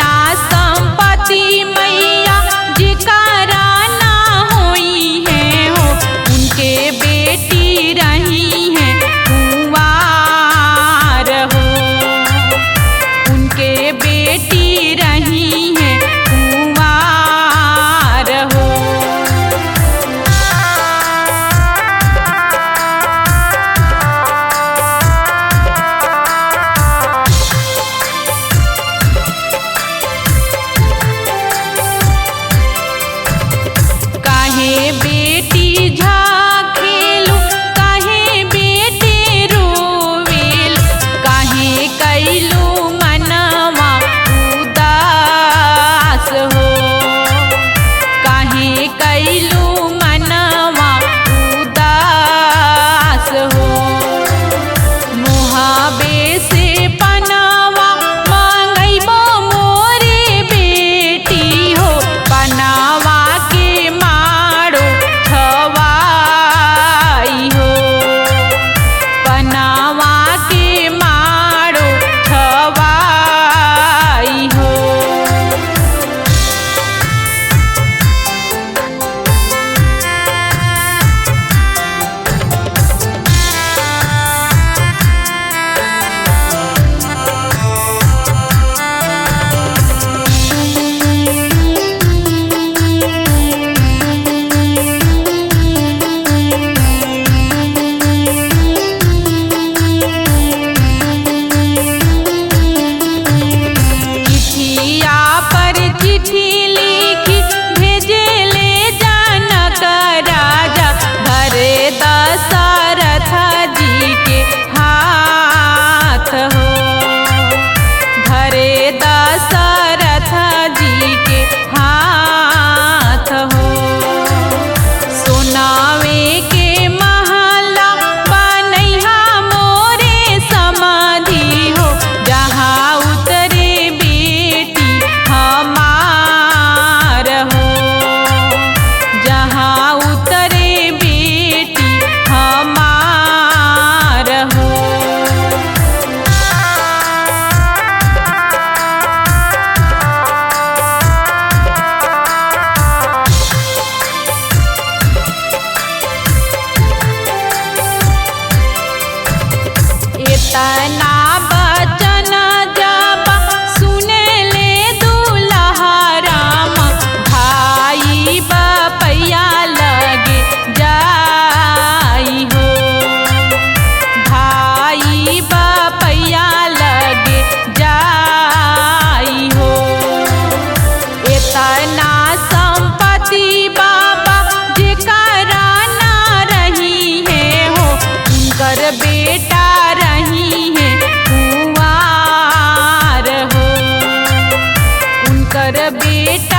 इतना संपत्ति मैया जिकरा ना होई है हो, उनके बेटी रही है कुंवार हो, उनके बेटी रही है कुंवार हो। काहे बेटी झाँकेलु, काहे बेटी रोवेलु, काहे कैलु मनवा उदास हो, काहे कैलु मनवा उदास हो। मुहाबे से पनावा मांगैबो मोरे बेटी हो, पनावा के मारो छवाई हो, पनावा के मारो छवाई हो। चिठिया पर चिट्ठी लिखी भेजेले जनक राजा, धरे दशरथ जी के हाथ हो, धरे दशरथ जी के हाथ हो। सोनावे के महला बनैहा मोरे समाधि हो, जहाँ उतरे बेटी हमार हो, जहाँ उतरे बेटी हमार हो। इतना बचन जब सुनेले दुल्हा राम, भाई बपैया लगे जाई हो, भाई बपैया लगे जाई हो। इतना संपत्ति बाबा जिकरा ना रही है हो, उनकर बेटा रही है कुंवार हो, उनकर बेटा